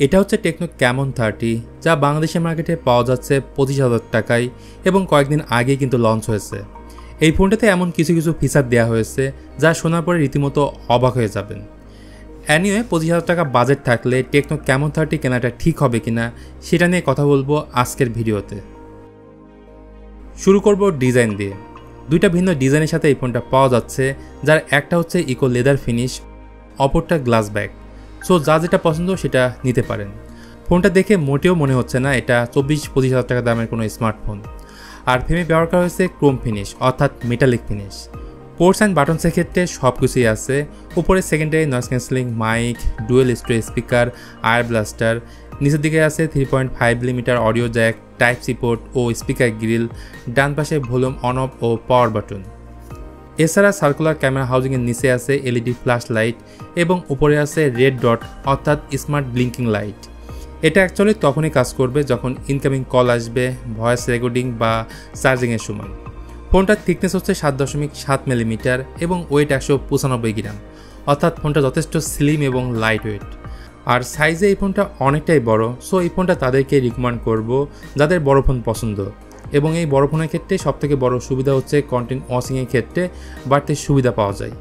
এটা হচ্ছে techno Camon 30, যা বাংলাদেশের মার্কেটে পাওয়া যাচ্ছে 25,000 টাকায় এবং কয়েকদিন আগেই কিন্তু লঞ্চ হয়েছে। এই ফোনটাতে এমন কিছু কিছু ফিচার দেওয়া হয়েছে যা শোনার পরে রীতিমতো অবাক হয়ে যাবেন। অ্যানিওয়ে 25,000 টাকা বাজেট থাকলে টেকনো ক্যামন 30 কেনাটা ঠিক হবে কিনা সেটা নিয়ে কথা বলবো আজকের ভিডিওতে। শুরু করব ডিজাইন দিয়ে। দুইটা ভিন্ন ডিজাইনের সাথে এই ফোনটা পাওয়া যাচ্ছে, যার একটা হচ্ছে ইকো লেদার ফিনিশ, অপরটা গ্লাস ব্যাক। সো যা যেটা পছন্দ সেটা নিতে পারেন। ফোনটা দেখে মোটেও মনে হচ্ছে না এটা 24-25,000 টাকা দামের কোনো স্মার্টফোন। আর ফ্রেমে ব্যবহার করা হয়েছে ক্রোম ফিনিশ অর্থাৎ মেটালিক ফিনিশ। পোর্টস অ্যান্ড বাটনসের ক্ষেত্রে সব কিছুই আছে। উপরে secondary noise cancelling mic, dual storage speaker, IR blaster. নিচের দিকে আছে 3.5mm audio jack, type C port ও স্পিকার গ্রিল। ডান পাশে ভলিউম অন অফ ও পাওয়ার বাটন। এছাড়া সার্কুলার ক্যামেরা হাউজিংয়ের নিচে আছে এলইডি ফ্ল্যাশ লাইট এবং উপরে আছে রেড ডট অর্থাৎ স্মার্ট ব্লিঙ্কিং লাইট। এটা অ্যাকচুয়ালি তখনই কাজ করবে যখন ইনকামিং কল আসবে, ভয়েস রেকর্ডিং বা চার্জিংয়ের সময়। ফোনটার থিকনেস হচ্ছে 7.7mm এবং ওয়েট 195 গ্রাম, অর্থাৎ ফোনটা যথেষ্ট স্লিম এবং লাইট ওয়েট। আর সাইজে এই ফোনটা অনেকটাই বড়। সো এই ফোনটা তাদেরকে রিকমেন্ড করব যাদের বড় ফোন পছন্দ। এবং এই বড় ফোনের ক্ষেত্রে সবথেকে বড় সুবিধা হচ্ছে কন্টেন্ট ওয়াচিংয়ের ক্ষেত্রে বাড়তি সুবিধা পাওয়া যায়।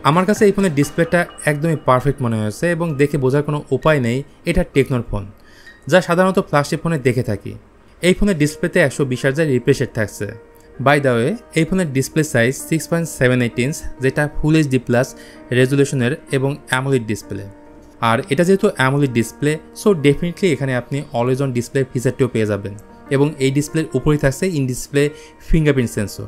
আমার কাছে এই ফোনের ডিসপ্লেটা একদমই পারফেক্ট মনে হয়েছে এবং দেখে বোঝার কোনো উপায় নেই এটা টেকনোর ফোন, যা সাধারণত ফ্ল্যাগশিপ ফোনে দেখে থাকি। এই ফোনের ডিসপ্লেতে 120 হার্টজের রিফ্রেশ রেট থাকছে। বাই দ্য ওয়ে, এই ফোনের ডিসপ্লে সাইজ 6.78 ইঞ্চ, যেটা ফুল এইচডি প্লাস রেজুলেশনের এবং অ্যামোলেড ডিসপ্লে। আর এটা যেহেতু অ্যামোলেড ডিসপ্লে, সো ডেফিনেটলি এখানে আপনি অলওয়েজ অন ডিসপ্লে ফিচারটিও পেয়ে যাবেন এবং এই ডিসপ্লের উপরেই থাকছে ইন ডিসপ্লে ফিঙ্গারপ্রিন্ট সেন্সর।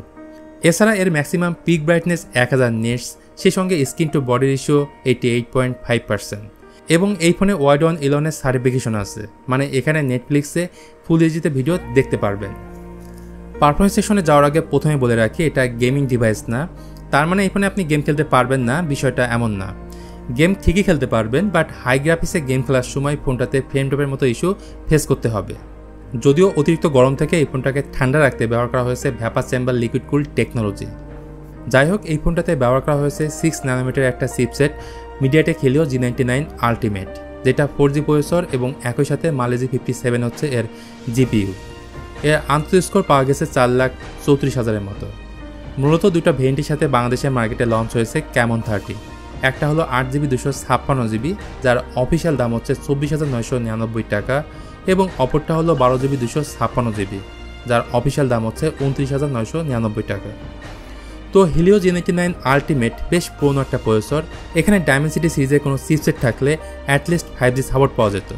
এছাড়া এর ম্যাক্সিমাম পিক ব্রাইটনেস 1000 নিটস, সেই সঙ্গে স্ক্রিন টু বডি রেশিও 88.5%। এবং এই ফোনে ওয়াইড ওয়ান ইলেভেনের সার্টিফিকেশন আছে, মানে এখানে নেটফ্লিক্সে ফুল এইচডিতে ভিডিও দেখতে পারবেন। পারফরমেন্স সেকশনে যাওয়ার আগে প্রথমে বলে রাখি এটা গেমিং ডিভাইস না। তার মানে এই ফোনে আপনি গেম খেলতে পারবেন না, বিষয়টা এমন না। গেম ঠিকই খেলতে পারবেন, বাট হাই গ্রাফিক্সে গেম খেলার সময় ফোনটাতে ফ্রেম ড্রপের মতো ইস্যু ফেস করতে হবে। যদিও অতিরিক্ত গরম থেকে এই ফোনটাকে ঠান্ডা রাখতে ব্যবহার করা হয়েছে ভ্যাপার চেম্বার লিকুইড কুল টেকনোলজি। যাই হোক, এই ফোনটাতে ব্যবহার করা হয়েছে 6nm একটা chipset MediaTek Helio G99 ultimate, যেটা 4G প্রসেসর এবং একই সাথে মালেজি 57 হচ্ছে এর জিপিইউ। এর আন্তঃ স্কোর পাওয়া গেছে 4,34,000-এর মতো। মূলত দুটো ভেরিয়েন্টের সাথে বাংলাদেশের মার্কেটে লঞ্চ হয়েছে ক্যামন 30। একটা হলো 8GB 256GB, যার অফিসিয়াল দাম হচ্ছে 24,999 টাকা, এবং অপরটা হলো 12GB 256GB, যার অফিসিয়াল দাম হচ্ছে 29,999 টাকা। তো হেলিও G99 আলটিমেট বেশ পুরনো একটা প্রসেসর। এখানে ডায়মেনসিটি সিরিজের কোনো চিপসেট থাকলে অ্যাটলিস্ট 5G সাপোর্ট পাওয়া যেত।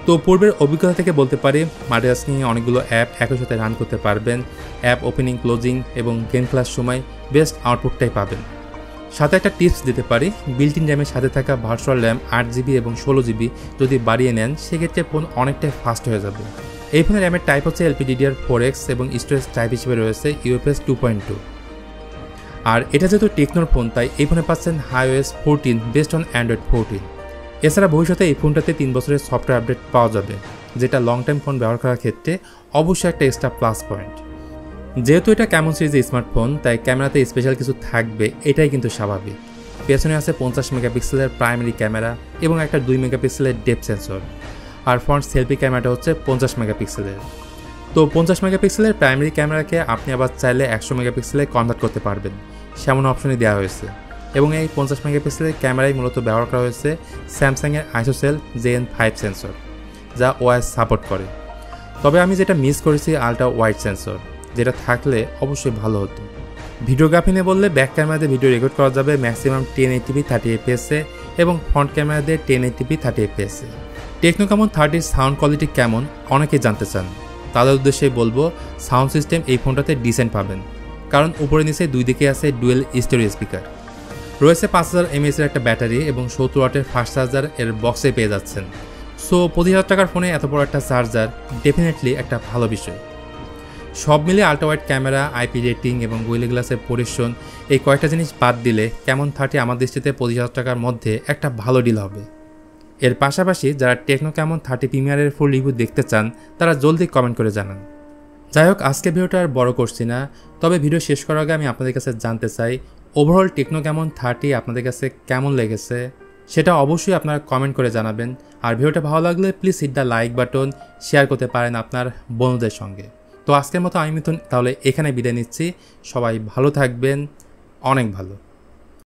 তো পূর্বের অভিজ্ঞতা থেকে বলতে পারি মাল্টিটাস্কিংয়ে অনেকগুলো অ্যাপ একই সাথে রান করতে পারবেন। অ্যাপ ওপেনিং, ক্লোজিং এবং গেম খেলার সময় বেস্ট আউটপুটটাই পাবেন। সাথে একটা টিপস দিতে পারি, বিল্ট ইন র্যামের সাথে থাকা ভার্চুয়াল র্যাম 8GB এবং 16GB যদি বাড়িয়ে নেন সেক্ষেত্রে ফোন অনেকটাই ফাস্ট হয়ে যাবে। এই ফোনের র্যামের টাইপ হচ্ছে LPDDR4X এবং স্টোরেজ টাইপ হিসেবে রয়েছে UFS 2.2। আর এটা যেহেতু টেকনোর ফোন, তাই এই ফোনে পাচ্ছেন iOS 14 বেসড অন অ্যান্ড্রয়েড 14। এছাড়া ভবিষ্যতে এই ফোনটাতে 3 বছরের সফটওয়্যার আপডেট পাওয়া যাবে, যেটা লং টাইম ফোন ব্যবহার করার ক্ষেত্রে অবশ্যই একটা এক্সট্রা প্লাস পয়েন্ট। যেহেতু এটা ক্যামন সিরিজের স্মার্টফোন, তাই ক্যামেরাতে স্পেশাল কিছু থাকবে, এটাই কিন্তু স্বাভাবিক। পেছনে আছে 50 মেগাপিক্সেলের প্রাইমারি ক্যামেরা এবং একটা 2 মেগাপিক্সেলের ডেপথ সেন্সর। আর ফ্রন্ট সেলফি ক্যামেরাটা হচ্ছে 50 মেগাপিক্সেলের। তো 50 মেগাপিক্সেলের প্রাইমারি ক্যামেরাকে আপনি আবার চাইলে 100 মেগাপিক্সেলে কনভার্ট করতে পারবেন, সেমন অপশনই দেওয়া হয়েছে। এবং এই 50 মেগাপিক্সেলের ক্যামেরাই মূলত ব্যবহার করা হয়েছে স্যামসাংয়ের ISOCELL JN5 সেন্সর, যা OIS সাপোর্ট করে। তবে আমি যেটা মিস করেছি আলট্রা ওয়াইড সেন্সর, যেটা থাকলে অবশ্যই ভালো হতো। ভিডিওগ্রাফি নিয়ে বললে ব্যাক ক্যামেরা দিয়ে ভিডিও রেকর্ড করা যাবে ম্যাক্সিমাম 1080p 30fps এবং ফ্রন্ট ক্যামেরা দিয়ে 1080p 30fps। Techno Camon 30 sound quality কেমন অনেকেই জানতে চান। তাদের উদ্দেশ্যেই বলবো সাউন্ড সিস্টেম এই ফোনটাতে ডিসেন্ট পাবেন, কারণ উপরে নিচে দুই দিকে আছে ডুয়েল স্টেরিও স্পিকার। রয়েছে 5000 mAh এর একটা ব্যাটারি এবং 70 ওয়াটের ফাস্ট চার্জার এর বক্সে পেয়ে যাচ্ছেন। সো 25,000 টাকার ফোনে এত বড় একটা চার্জার ডেফিনেটলি একটা ভালো বিষয়। সব মিলে ultra wide camera, IP rating এবং গোরিলা গ্লাসের পরিবেশন, এই কয়েকটা জিনিস বাদ দিলে ক্যামন 30 আমার দৃষ্টিতে 25,000 টাকার মধ্যে একটা ভালো ডিল হবে। এর পাশাপাশি যারা টেকনো ক্যামন 30 প্রিমিয়ারের ফুল রিভিউ দেখতে চান তারা জলদি কমেন্ট করে জানান। যাই হোক, আজকে ভিডিওটা আর বড় করছি না, তবে ভিডিও শেষ করার আগে আমি আপনাদের কাছে জানতে চাই ওভারঅল টেকনো ক্যামন 30 আপনাদের কাছে কেমন লেগেছে সেটা অবশ্যই আপনারা কমেন্ট করে জানাবেন। আর ভিডিওটা ভালো লাগলে please hit the like button, share করতে পারেন আপনার বন্ধুদের সঙ্গে। তো আজকের মতো আমি মিথুন তাহলে এখানে বিদায় নিচ্ছি। সবাই ভালো থাকবেন, অনেক ভালো।